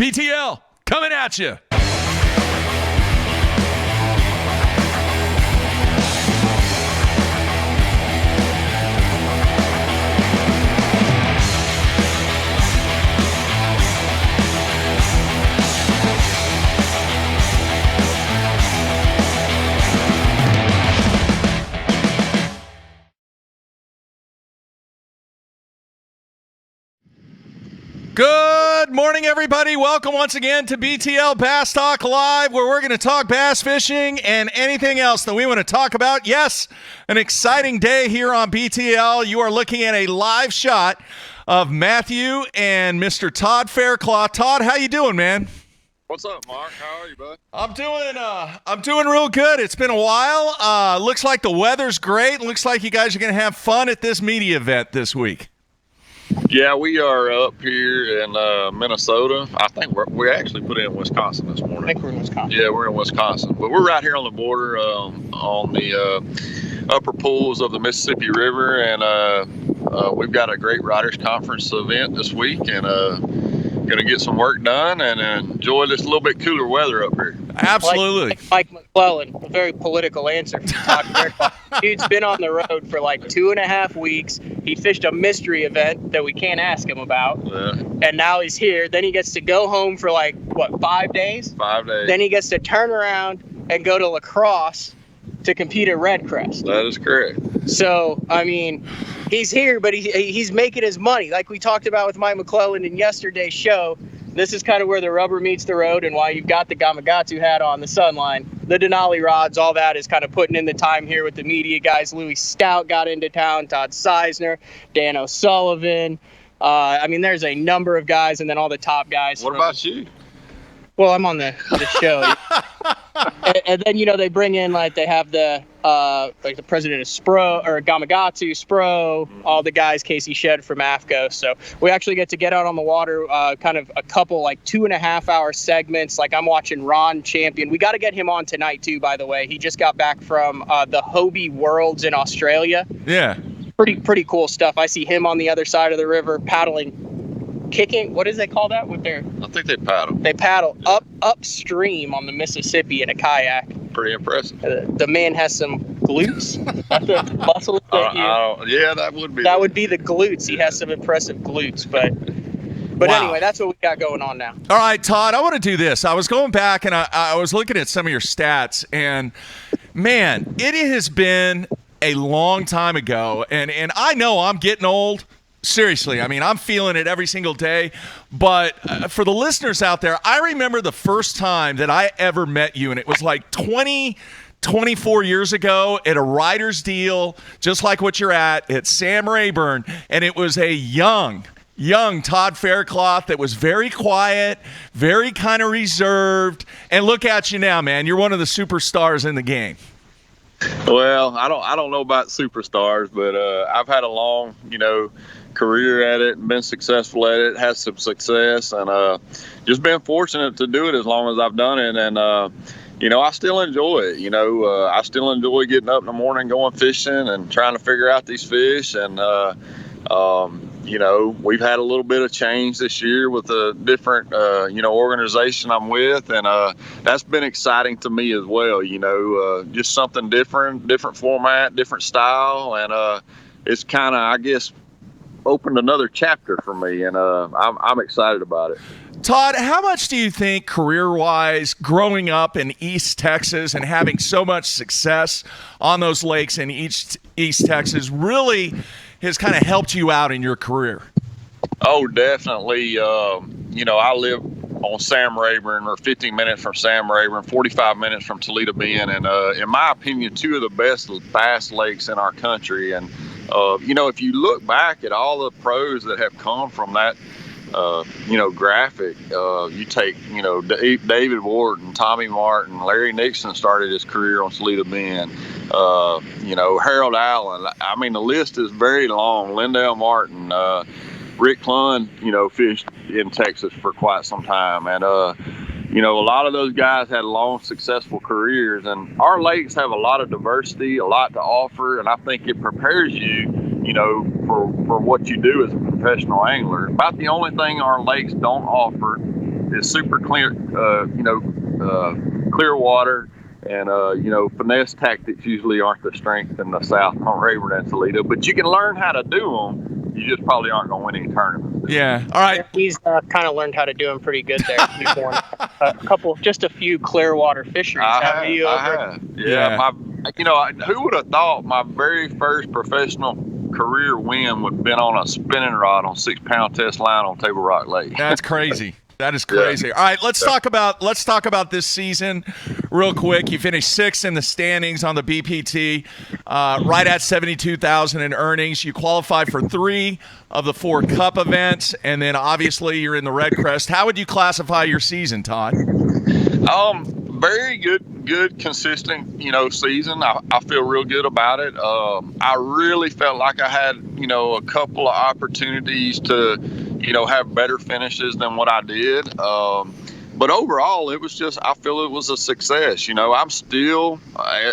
BTL coming at you. Good morning, everybody. Welcome once again to BTL Bass Talk Live, where we're going to talk bass fishing and anything else that we want to talk about. Yes, an exciting day here on BTL. You are looking at a live shot of Matthew and Mr. Todd Faircloth. Todd, how you doing, man? What's up, Mark? How are you, bud? I'm doing real good. It's been a while. Looks like the weather's great. Looks like you guys are going to have fun at this media event this week. Yeah, we are up here in Minnesota. I think we actually put in Wisconsin this morning. I think we're in Wisconsin. Yeah, we're in Wisconsin. But we're right here on the border on the upper pools of the Mississippi River. And we've got a great Riders Conference event this week. And going to get some work done and enjoy this little bit cooler weather up here. Absolutely. Like Mike McClellan, a very political answer. Dude's been on the road for like 2.5 weeks. He fished a mystery event that we can't ask him about. Yeah. And now he's here. Then he gets to go home for 5 days? 5 days. Then he gets to turn around and go to La Crosse to compete at Red Crest. That is correct. So, I mean, he's here, but he's making his money. Like we talked about with Mike McClellan in yesterday's show, this is kind of where the rubber meets the road and why you've got the Gamakatsu hat on, the Sunline, the Denali rods, all that is kind of putting in the time here with the media guys. Louis Stout got into town, Todd Seisner, Dan O'Sullivan. I mean, there's a number of guys, and then all the top guys. What about you? Well, I'm on the show. and then, they bring in, they have the president of Spro, or Gamakatsu, Spro, all the guys, Casey Shedd from AFCO. So we actually get to get out on the water, kind of a couple, 2.5-hour segments. I'm watching Ron Champion. We got to get him on tonight, too, by the way. He just got back from the Hobie Worlds in Australia. Yeah. Pretty cool stuff. I see him on the other side of the river paddling. Kicking, what do they call that with their? I think they paddle. They paddle upstream on the Mississippi in a kayak. Pretty impressive. The man has some glutes. Muscles. Yeah, that would be. That would be the glutes. He has some impressive glutes, but Wow. Anyway, that's what we got going on now. All right, Todd, I want to do this. I was going back and I was looking at some of your stats, and man, it has been a long time ago, and I know I'm getting old. Seriously, I mean, I'm feeling it every single day. But for the listeners out there, I remember the first time that I ever met you, and it was 24 years ago at a writer's deal, just like what you're at Sam Rayburn. And it was a young Todd Faircloth that was very quiet, very kind of reserved. And look at you now, man. You're one of the superstars in the game. Well, I don't know about superstars, but I've had a long, career at it and been successful at it, had some success, and just been fortunate to do it as long as I've done it. And I still enjoy it. I still enjoy getting up in the morning, going fishing and trying to figure out these fish. And we've had a little bit of change this year with a different organization I'm with, and that's been exciting to me as well. Just something different format, different style, and it's kind of, I guess, opened another chapter for me, and I'm excited about it. Todd, how much do you think career-wise, growing up in East Texas and having so much success on those lakes in East Texas really has kind of helped you out in your career? Oh, definitely. I live on Sam Rayburn, or 15 minutes from Sam Rayburn, 45 minutes from Toledo Bend, and in my opinion, two of the best bass lakes in our country. And if you look back at all the pros that have come from that, graphic, you take, David Wharton, Tommy Martin, Larry Nixon started his career on Toledo Bend, Harold Allen. I mean, the list is very long. Lindell Martin, Rick Clunn, fished in Texas for quite some time. And, a lot of those guys had long, successful careers. And our lakes have a lot of diversity, a lot to offer. And I think it prepares you, for what you do as a professional angler. About the only thing our lakes don't offer it's super clear, clear water. And, finesse tactics usually aren't the strength in the South, Mount Rayburn and Toledo, but you can learn how to do them. You just probably aren't going to win any tournaments. Yeah. All right. He's kind of learned how to do them pretty good there. He's won just a few Clearwater fisheries. I have. Yeah. Who would have thought my very first professional career win would have been on a spinning rod on 6-pound test line on Table Rock Lake? That's crazy. That is crazy. Yeah. All right, let's talk about this season real quick. You finished 6th in the standings on the BPT, right at $72,000 in earnings. You qualified for 3 of the 4 Cup events, and then obviously you're in the Red Crest. How would you classify your season, Todd? Very good, consistent, season. I feel real good about it. I really felt like I had, a couple of opportunities to, have better finishes than what I did. But overall, I feel it was a success. I'm still,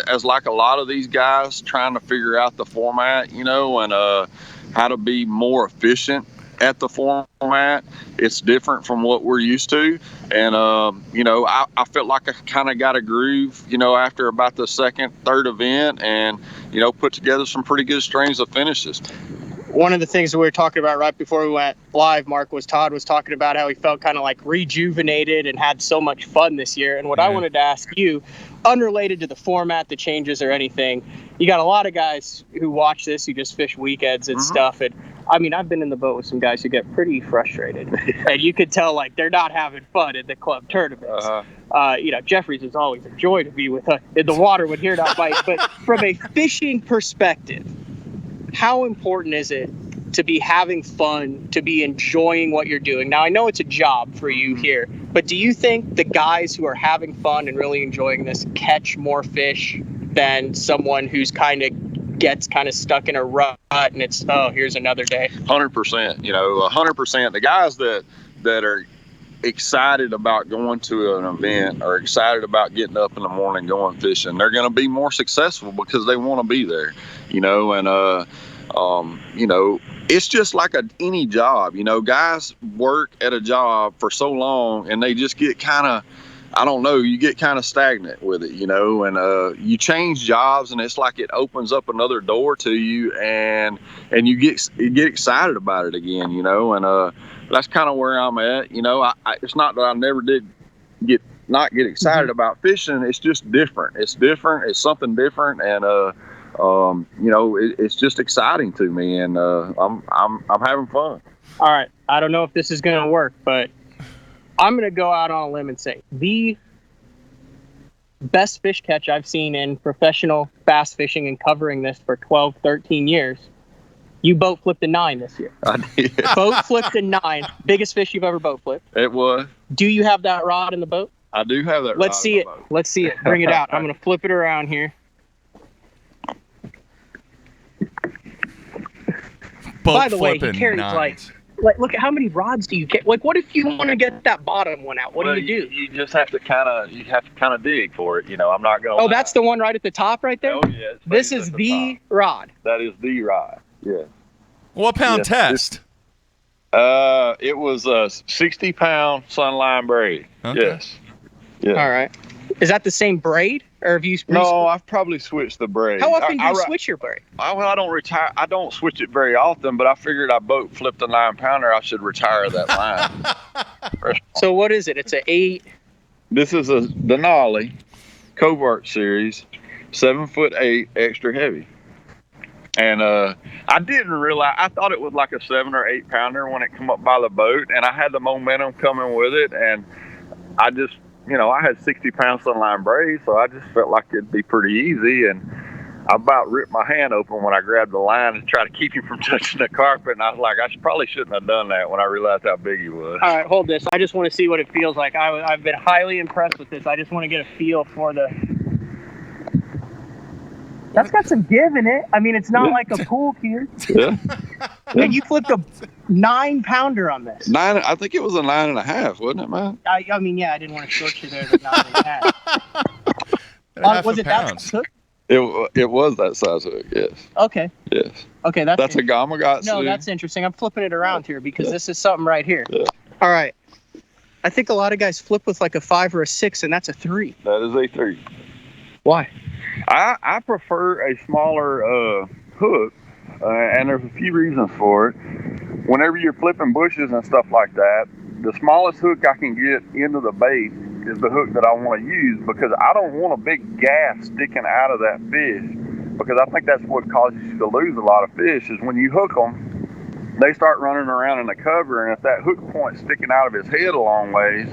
as like a lot of these guys, trying to figure out the format, and how to be more efficient at the format. It's different from what we're used to. And, I felt like I kind of got a groove, after about the second, third event and, put together some pretty good strings of finishes. One of the things that we were talking about right before we went live, Mark, was Todd was talking about how he felt kind of like rejuvenated and had so much fun this year. And what I wanted to ask you, unrelated to the format, the changes or anything, you got a lot of guys who watch this, who just fish weekends and stuff. And I mean, I've been in the boat with some guys who get pretty frustrated and you could tell like they're not having fun at the club tournaments. Jeffries is always a joy to be with in the water when here not bite. But from a fishing perspective, how important is it to be having fun, to be enjoying what you're doing? Now, I know it's a job for you here, but do you think the guys who are having fun and really enjoying this catch more fish than someone who's gets stuck in a rut and it's, here's another day? 100%, 100%. The guys that are excited about going to an event or excited about getting up in the morning going fishing, they're going to be more successful because they want to be there, it's just like any job. Guys work at a job for so long and they just get you get kind of stagnant with it, and you change jobs and it's like it opens up another door to you and you get excited about it again, and that's kind of where I'm at. It's not that I never did get excited about fishing. It's just different. It's different. It's something different. And, it's just exciting to me, and I'm having fun. All right. I don't know if this is going to work, but I'm going to go out on a limb and say the best fish catch I've seen in professional bass fishing and covering this for 12, 13 years. You boat flipped a 9 this year. I did. Boat flipped a 9. Biggest fish you've ever boat flipped. It was. Do you have that rod in the boat? I do have that rod. Let's see it. Boat. Let's see it. Bring it out. I'm going to flip it around here. By the way, he carries look at how many rods do you carry? Like, what if you want to get that bottom one out? What do you do? You just have to kind of dig for it. I'm not going. Oh, that's the one right at the top, right there. Oh yeah. This is the rod. That is the rod. Yeah. What pound test? It was a 60-pound sunline braid. Okay. Yes. Yeah. All right. Is that the same braid, or have you? No, I've probably switched the braid. How often do you switch your braid? I don't retire. I don't switch it very often, but I figured I boat flipped a 9-pounder. I should retire that line. So what is it? It's an 8. This is a Denali Covert series, 7'8", extra heavy. And I didn't realize. I thought it was like a 7 or 8 pounder when it come up by the boat, and I had the momentum coming with it, and I just. I had 60-pound sunline braid, so I just felt like it'd be pretty easy. And I about ripped my hand open when I grabbed the line to try to keep him from touching the carpet. And I was like, probably shouldn't have done that when I realized how big he was. All right, hold this. I just want to see what it feels like. I've been highly impressed with this. I just want to get a feel for the... That's got some give in it. I mean, it's not like a pool cue. Yeah. And you flipped a 9-pounder on this. 9. I think it was a 9.5, wasn't it, man? I mean, yeah, I didn't want to short you there. The 9.5. Was it that size hook? It was that size hook. Yes. Okay. Yes. Okay, that's a Gamakatsu. No, that's interesting. I'm flipping it around here because this is something right here. Yeah. All right. I think a lot of guys flip with like a 5 or a 6, and that's a 3. That is a 3. Why? I prefer a smaller hook, and there's a few reasons for it. Whenever you're flipping bushes and stuff like that, the smallest hook I can get into the bait is the hook that I want to use, because I don't want a big gaff sticking out of that fish, because I think that's what causes you to lose a lot of fish, is when you hook them, they start running around in the cover, and if that hook point's sticking out of his head a long ways,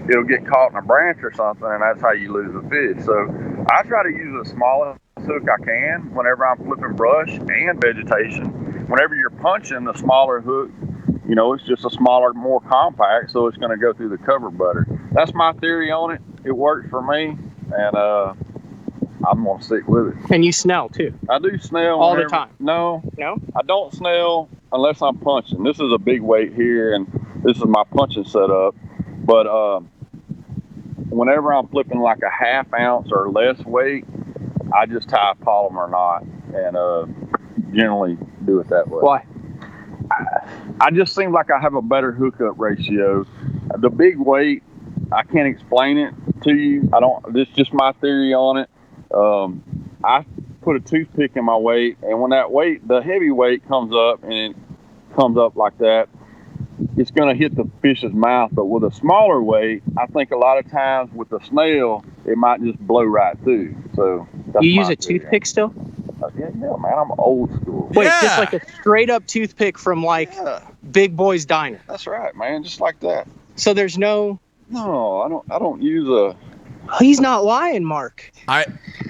it'll get caught in a branch or something, and that's how you lose the fish. So I try to use the smallest hook I can whenever I'm flipping brush and vegetation. Whenever you're punching, the smaller hook, it's just a smaller, more compact, so it's going to go through the cover better. That's my theory on it. It works for me, and I'm going to stick with it. And you snell too? I do snell all the time. No, I don't snell unless I'm punching. This is a big weight here, and this is my punching setup. But whenever I'm flipping like a ½ ounce or less weight, I just tie a polymer knot and generally do it that way. Why? I just seem like I have a better hookup ratio. The big weight, I can't explain it to you. This is just my theory on it. I put a toothpick in my weight, and when that weight, the heavy weight comes up, and it comes up like that, it's going to hit the fish's mouth. But with a smaller weight, I think a lot of times with the snail, it might just blow right through. So you use a toothpick still? Yeah, man, I'm old school. Wait, just like a straight up toothpick from Big Boy's Diner. That's right, man, just like that. So there's no. No, I don't use a. He's not lying, Mark.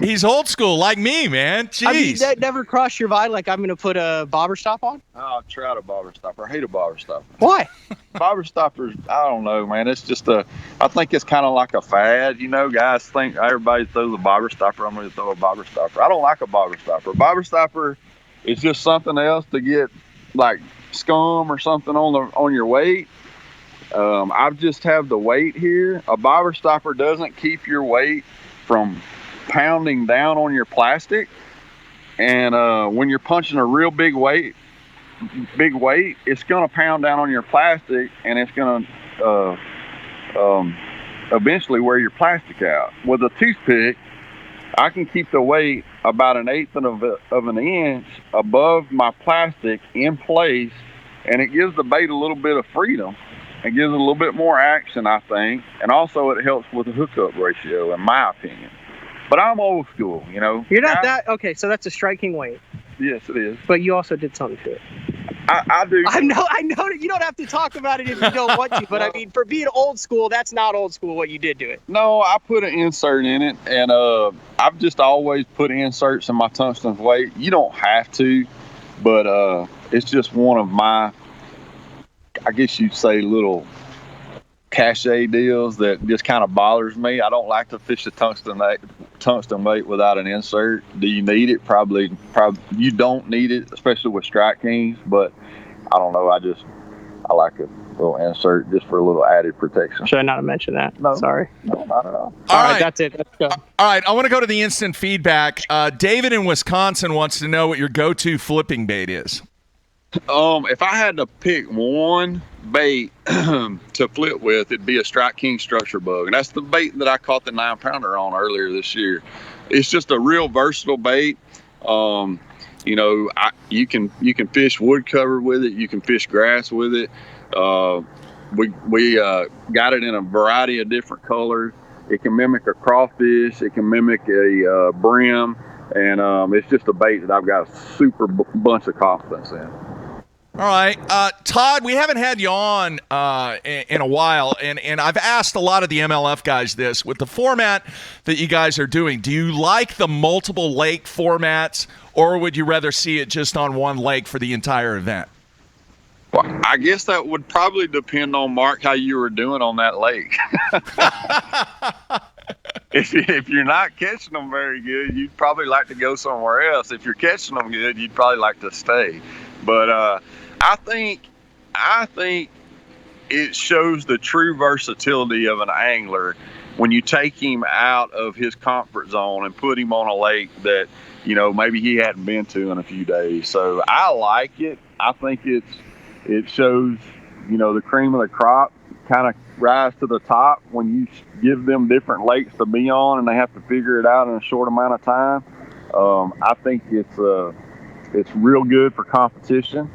He's old school like me, man. Jeez. I mean, that never crossed your mind, like I'm going to put a bobber stop on? I'll try a bobber stopper. I hate a bobber stopper. Why? Bobber stoppers, I don't know, man. It's just I think it's kind of like a fad. Guys think everybody throws a bobber stopper. I'm going to throw a bobber stopper. I don't like a bobber stopper. A bobber stopper is just something else to get like scum or something on your weight. I just have the weight here. A bobber stopper doesn't keep your weight from pounding down on your plastic, and when you're punching a real big weight, it's going to pound down on your plastic, and it's going to eventually wear your plastic out. With a toothpick, I can keep the weight about 1/8 of an inch above my plastic in place, and it gives the bait a little bit of freedom. It gives it a little bit more action, I think, and also it helps with the hookup ratio, in my opinion. But I'm old school, You're not that okay. So that's a striking weight. Yes, it is. But you also did something to it. I do. I know. You don't have to talk about it if you don't want to. But I mean, for being old school, that's not old school. What you did to it. No, I put an insert in it, and I've just always put inserts in my tungsten weight. You don't have to, but it's just one of my, I guess you'd say, little cachet deals that just kind of bothers me. I don't like to fish the tungsten weight without an insert. Do you need it? Probably you don't need it, especially with Strike Kings, but I don't know. I like a little insert just for a little added protection. Should I not have mentioned that? No. Sorry. No, not at all. All right, that's it. Let's go. All right, I want to go to the instant feedback. David in Wisconsin wants to know what your go-to flipping bait is. If I had to pick one bait to flip with, it'd be a Strike King structure bug, and that's the bait that I caught the 9-pounder on earlier this year. It's just a real versatile bait. You can fish wood cover with it. You can fish grass with it. We got it in a variety of different colors. It can mimic a crawfish. It can mimic a brim, and it's just a bait that I've got a super bunch of confidence in. All right, Todd, we haven't had you on in a while, and I've asked a lot of the MLF guys this. With the format that you guys are doing, do you like the multiple lake formats, or would you rather see it just on one lake for the entire event? Well, I guess that would probably depend on, Mark, how you were doing on that lake. If you're not catching them very good, you'd probably like to go somewhere else. If you're catching them good, you'd probably like to stay. But I think it shows the true versatility of an angler when you take him out of his comfort zone and put him on a lake that, maybe he hadn't been to in a few days. So I like it. I think it shows, the cream of the crop kind of rise to the top when you give them different lakes to be on, and they have to figure it out in a short amount of time. I think it's real good for competition.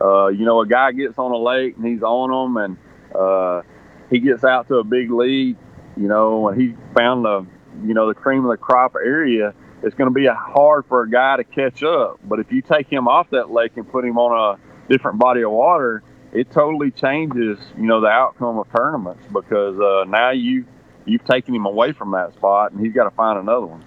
A guy gets on a lake and he's on them, and he gets out to a big lead, and he found the cream of the crop area. It's going to be hard for a guy to catch up. But if you take him off that lake and put him on a different body of water, it totally changes, the outcome of tournaments, because now you've taken him away from that spot, and he's got to find another one.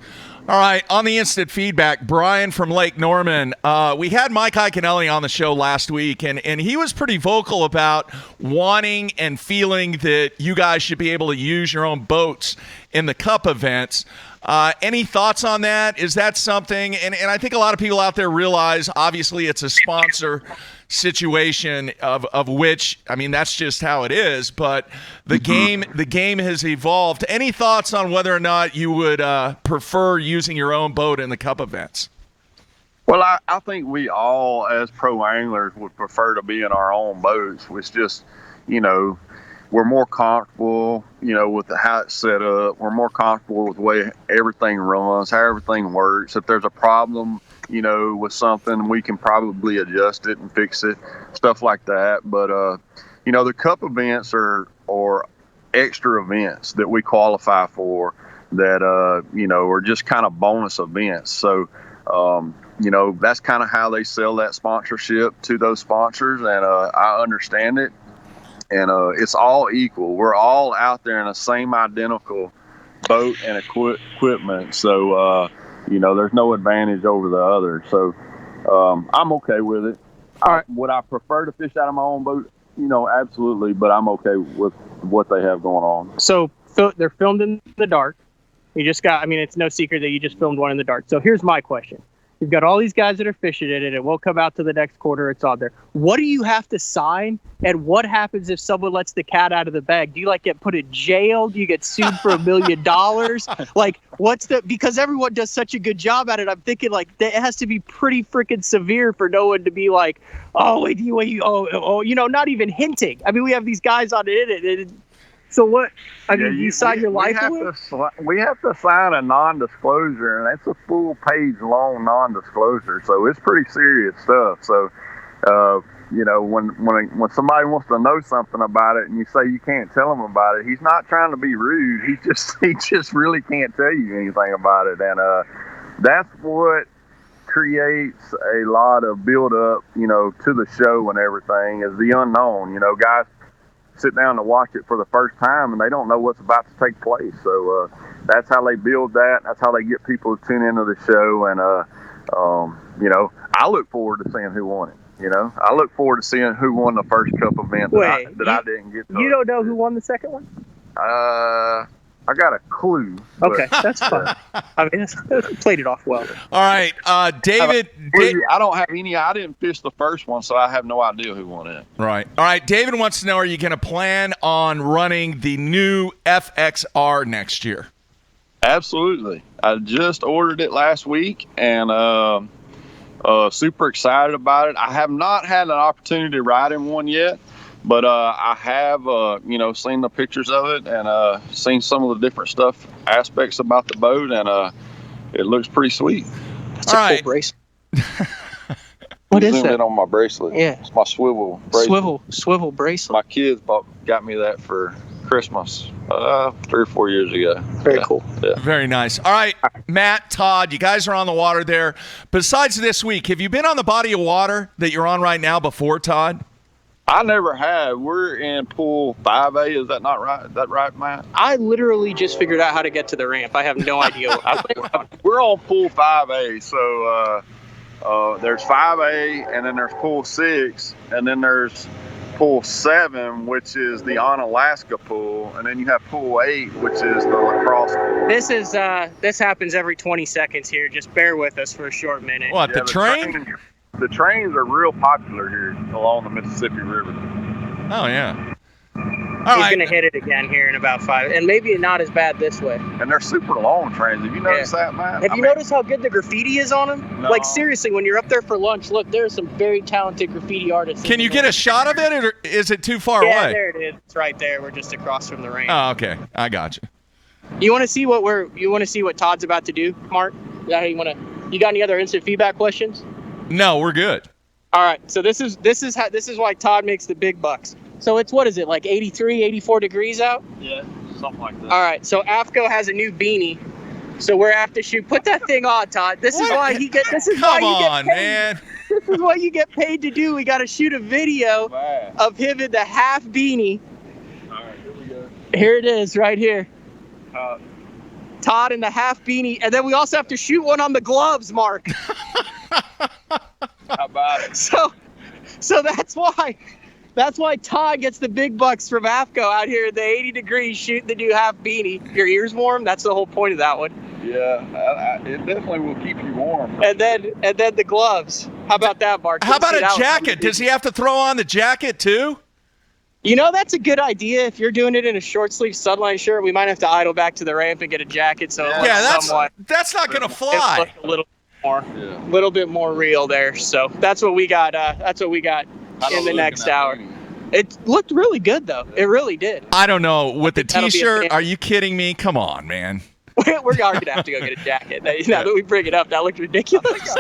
All right, on the instant feedback, Brian from Lake Norman. We had Mike Iaconelli on the show last week, and he was pretty vocal about wanting and feeling that you guys should be able to use your own boats in the Cup events. Any thoughts on that? Is that something? And I think a lot of people out there realize, obviously, it's a sponsor situation of which, I mean, that's just how it is. But the game has evolved. Any thoughts on whether or not you would prefer using your own boat in the Cup events? Well, I think we all, as pro anglers, would prefer to be in our own boats. It's just, we're more comfortable, with how it's set up. We're more comfortable with the way everything runs, how everything works. If there's a problem, with something, we can probably adjust it and fix it, stuff like that. But, the Cup events are extra events that we qualify for that, are just kind of bonus events. So, that's kind of how they sell that sponsorship to those sponsors. And I understand it. And it's all equal. We're all out there in the same identical boat and equipment. So, there's no advantage over the other. So I'm okay with it. All right. Would I prefer to fish out of my own boat? Absolutely. But I'm okay with what they have going on. So they're filmed in the dark. It's no secret that you just filmed one in the dark. So here's my question. You've got all these guys that are fishing in it. It won't come out to the next quarter. It's on there. What do you have to sign? And what happens if someone lets the cat out of the bag? Do you get put in jail? Do you get sued for $1 million? Because everyone does such a good job at it. I'm thinking it has to be pretty freaking severe for no one to be like, not even hinting. I mean, we have these guys on it. So what? You sign your life away? We have to sign a non-disclosure, and that's a full-page long non-disclosure. So it's pretty serious stuff. So, when somebody wants to know something about it, and you say you can't tell them about it, he's not trying to be rude. He just really can't tell you anything about it, and that's what creates a lot of build-up, to the show and everything, is the unknown. Guys sit down to watch it for the first time, and they don't know what's about to take place. So that's how they build that. That's how they get people to tune into the show. And I look forward to seeing who won it. I look forward to seeing who won the first Cup event that I didn't get to. You don't know who won the second one? I got a clue. Okay, that's fine. That's played it off well. All right, David. I don't have any. I didn't fish the first one, so I have no idea who won it. Right. All right, David wants to know, are you going to plan on running the new FXR next year? Absolutely. I just ordered it last week, and super excited about it. I have not had an opportunity to ride in one yet. But I have, seen the pictures of it and seen some of the different aspects about the boat, and it looks pretty sweet. That's a cool bracelet. What is that? It on my bracelet. Yeah, it's my swivel bracelet. Swivel bracelet. My kids got me that for Christmas 3 or 4 years ago. Very cool. Yeah. Very nice. All right, Matt, Todd, you guys are on the water there. Besides this week, have you been on the body of water that you're on right now before, Todd? I never have. We're in pool 5A. Is that not right? Is that right, Matt? I literally just figured out how to get to the ramp. I have no idea. We're on pool 5A. So there's 5A, and then there's pool 6, and then there's pool 7, which is the Onalaska pool, and then you have pool 8, which is the lacrosse pool. This happens every 20 seconds here. Just bear with us for a short minute. What, the train? The trains are real popular here along the Mississippi River. Oh, yeah. All All He's right. gonna hit it again here in about 5, and maybe not as bad this way. And they're super long trains. Have you noticed that, man? Have you noticed how good the graffiti is on them? No. Like seriously, when you're up there for lunch, look, there's some very talented graffiti artists. Can you get a shot of it, or is it too far Yeah, away? there it is. It's right there. We're just across from the range. Oh, okay. I got you. You want to see what Todd's about to do, Mark? Yeah, you got any other instant feedback questions? No, we're good. All right. So this is why Todd makes the big bucks. So it's, what is it, like 83, 84 degrees out? Yeah, something like that. All right. So AFCO has a new beanie. So we're have to shoot. Put that thing on, Todd. This is why he get. This is why Come you get on, paid. man. This is what you get paid to do. We got to shoot a video Man. of him in the half beanie. All right, here we go. Here it is, right here. Uh, Todd in the half beanie, and then we also have to shoot one on the gloves, Mark. How about it? So that's why Todd gets the big bucks from AFCO out here in the 80 degrees shooting the new half beanie. Your ears warm? That's the whole point of that one. Yeah, it definitely will keep you warm. And then the gloves. How about that, Mark? How about See, a that was jacket? Does he have to throw on the jacket too? You know, that's a good idea. If you're doing it in a short sleeve sunline shirt, we might have to idle back to the ramp and get a jacket. So it looks Yeah, somewhat, that's not gonna it fly. looks a Yeah. little bit more real there. So that's what we got. That's what we got in the next hour. It looked really good though. It really did. I don't know. With the That'll be a T-shirt, thing. are you kidding me? Come on, man. We're gonna have to go get a jacket. Now that we bring it up, that looked ridiculous.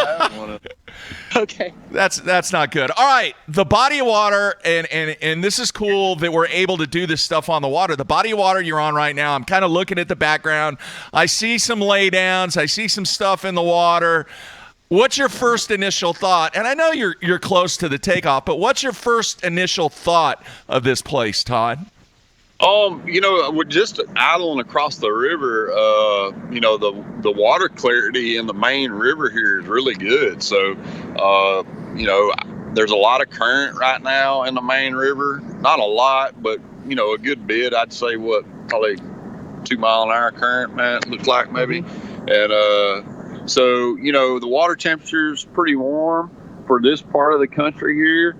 Okay. That's not good. All right, the body of water, and this is cool that we're able to do this stuff on the water. The body of water you're on right now, I'm kind of looking at the background. I see some laydowns. I see some stuff in the water. What's your first initial thought? And I know you're close to the takeoff, but what's your first initial thought of this place, Todd? We're just idling across the river. The water clarity in the main river here is really good. So, there's a lot of current right now in the main river. Not a lot, but a good bit. I'd say probably 2 mile an hour current, man. Looks like maybe. And so the water temperature is pretty warm for this part of the country here.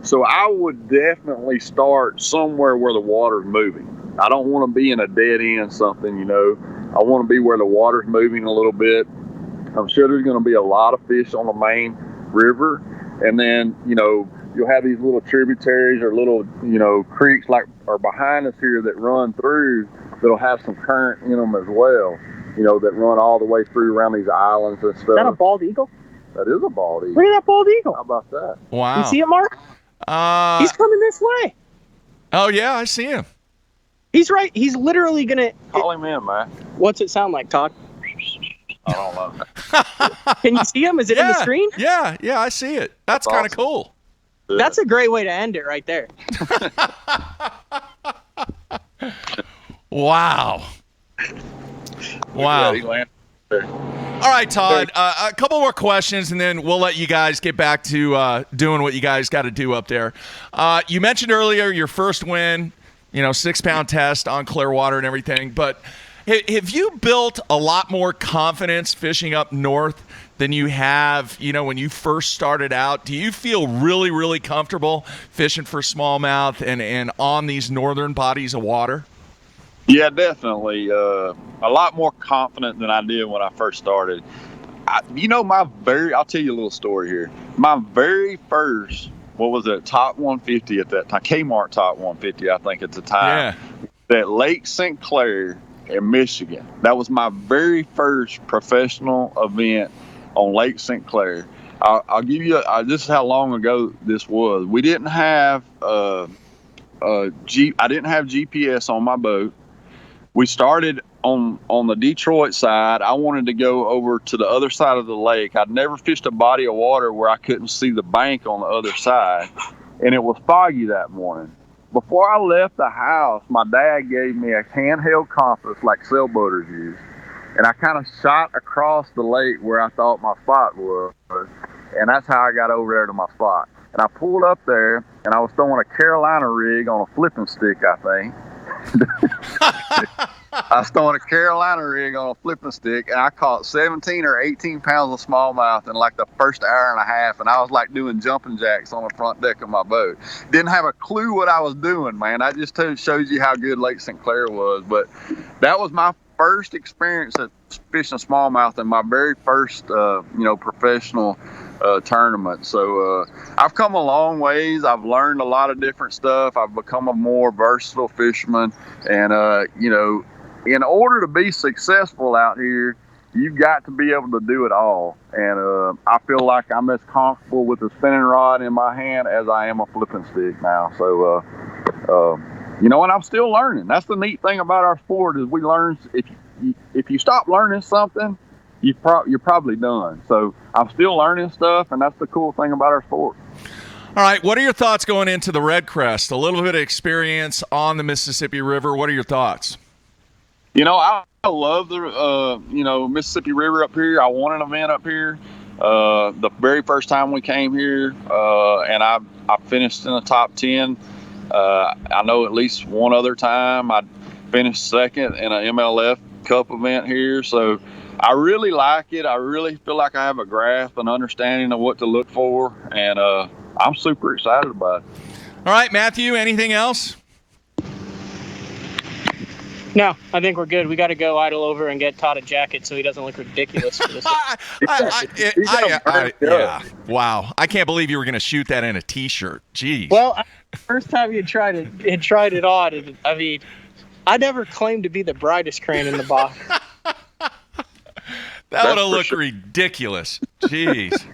So I would definitely start somewhere where the water's moving. I don't want to be in a dead end something, I want to be where the water's moving a little bit. I'm sure there's going to be a lot of fish on the main river. And then, you'll have these little tributaries or little, creeks like are behind us here that run through that'll have some current in them as well, that run all the way through around these islands and stuff. Is that a bald eagle? That is a bald eagle. Look at that bald eagle. How about that? Wow. You see it, Mark? He's coming this way. Oh yeah, I see him. He's right. He's literally gonna. Call him in, man. What's it sound like, Todd? I don't know. Can you see him? Is it in the screen? Yeah, I see it. That's kind of awesome. cool. That's a great way to end it right there. Wow. Wow. Yeah, he landed there. All right, Todd, a couple more questions, and then we'll let you guys get back to doing what you guys got to do up there. You mentioned earlier your first win, 6-pound test on Clearwater and everything, but have you built a lot more confidence fishing up north than you have, when you first started out? Do you feel really, really comfortable fishing for smallmouth and on these northern bodies of water? Yeah, definitely. A lot more confident than I did when I first started. I'll tell you a little story here. My very first, top 150 at that time, Kmart top 150, I think at the time. Yeah. At Lake St. Clair in Michigan. That was my very first professional event on Lake St. Clair. I'll give you, this is how long ago this was. We didn't have, I didn't have GPS on my boat. We started on the Detroit side. I wanted to go over to the other side of the lake. I'd never fished a body of water where I couldn't see the bank on the other side. And it was foggy that morning. Before I left the house, my dad gave me a handheld compass like sailboaters use. And I kind of shot across the lake where I thought my spot was. And that's how I got over there to my spot. And I pulled up there, and I was throwing a Carolina rig on a flipping stick, I think. I was throwing a Carolina rig on a flipping stick, and I caught 17 or 18 pounds of smallmouth in like the first hour and a half, and I was like doing jumping jacks on the front deck of my boat. Didn't have a clue what I was doing, man. I just shows you how good Lake St. Clair was. But that was my first experience at fishing smallmouth and my very first, professional tournament. So I've come a long ways. I've learned a lot of different stuff. I've become a more versatile fisherman, and in order to be successful out here, you've got to be able to do it all. And I feel like I'm as comfortable with a spinning rod in my hand as I am a flipping stick now. So, and I'm still learning. That's the neat thing about our sport is we learn. If you stop learning something, you're probably done. So I'm still learning stuff, and that's the cool thing about our sport. All right, what are your thoughts going into the Red Crest? A little bit of experience on the Mississippi River. What are your thoughts? I love the, Mississippi River up here. I won an event up here the very first time we came here, and I finished in the top 10. I know at least one other time I finished second in an MLF Cup event here. So I really like it. I really feel like I have a grasp and understanding of what to look for, and I'm super excited about it. All right, Matthew, anything else? No, I think we're good. We got to go idle over and get Todd a jacket so he doesn't look ridiculous for this. Yeah. Wow. I can't believe you were going to shoot that in a T-shirt. Jeez. Well, first time you tried it on. I mean, I never claimed to be the brightest crane in the box. That would have looked ridiculous. Jeez.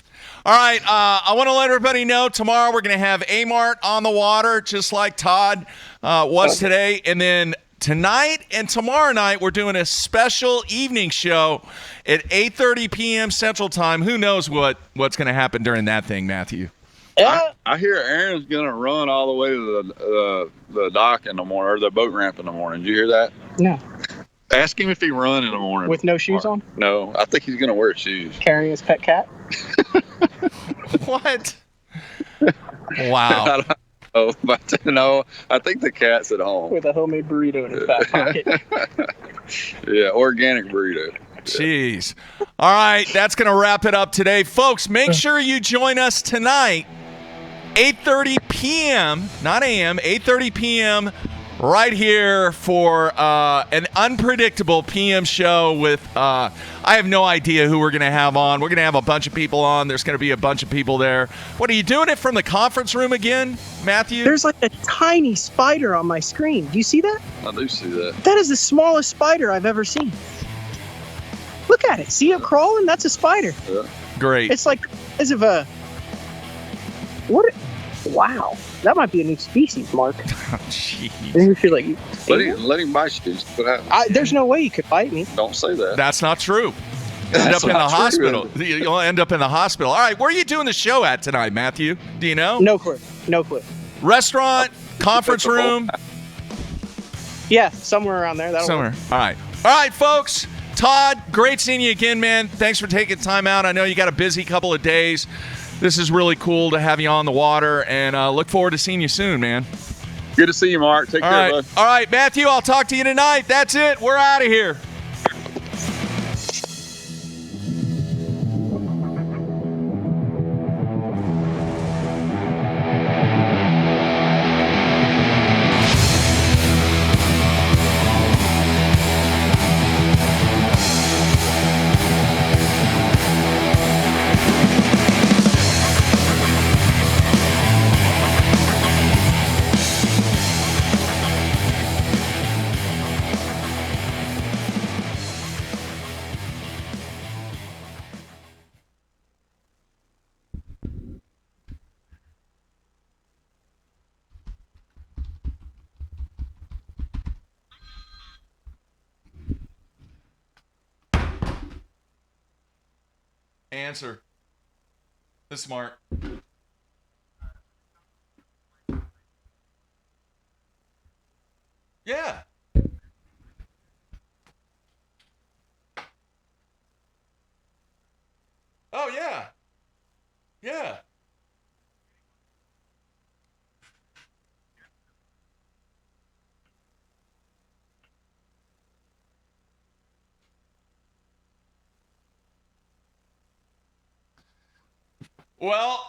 All right. I want to let everybody know tomorrow we're going to have A-Mart on the water, just like Todd was today. And then tonight and tomorrow night, we're doing a special evening show at 8:30 p.m. Central Time. Who knows what's going to happen during that thing, Matthew? I hear Aaron's going to run all the way to the dock in the morning, or the boat ramp in the morning. Did you hear that? No. Ask him if he run in the morning. With no shoes on? No, I think he's going to wear shoes. Carrying his pet cat? What? Wow. Oh, but no, I think the cat's at home. With a homemade burrito in his back pocket. Yeah, organic burrito. Jeez. All right, that's going to wrap it up today. Folks, make sure you join us tonight, 8:30 p.m., not a.m., 8:30 p.m., right here for an unpredictable PM show with, I have no idea who we're going to have on. We're going to have a bunch of people on. There's going to be a bunch of people there. What, are you doing it from the conference room again, Matthew? There's like a tiny spider on my screen. Do you see that? I do see that. That is the smallest spider I've ever seen. Look at it. See it crawling? That's a spider. Yeah. Great. It's like as of a... What? Wow. That might be a new species, Mark. Oh, jeez. You should like Let him bite you. What happens? there's no way you could bite me. Don't say that. That's not true. End up in the hospital. You'll end up in the hospital. All right, where are you doing the show at tonight, Matthew? Do you know? No clue. No clue. Restaurant, conference room? Yeah, somewhere around there. That'll Somewhere. work. All right, folks. Todd, great seeing you again, man. Thanks for taking time out. I know you got a busy couple of days. This is really cool to have you on the water, and look forward to seeing you soon, man. Good to see you, Mark. Take care, bud. All right, Matthew, I'll talk to you tonight. That's it. We're out of here. Answer. This is Mark. Yeah. Oh, yeah. Yeah. Well,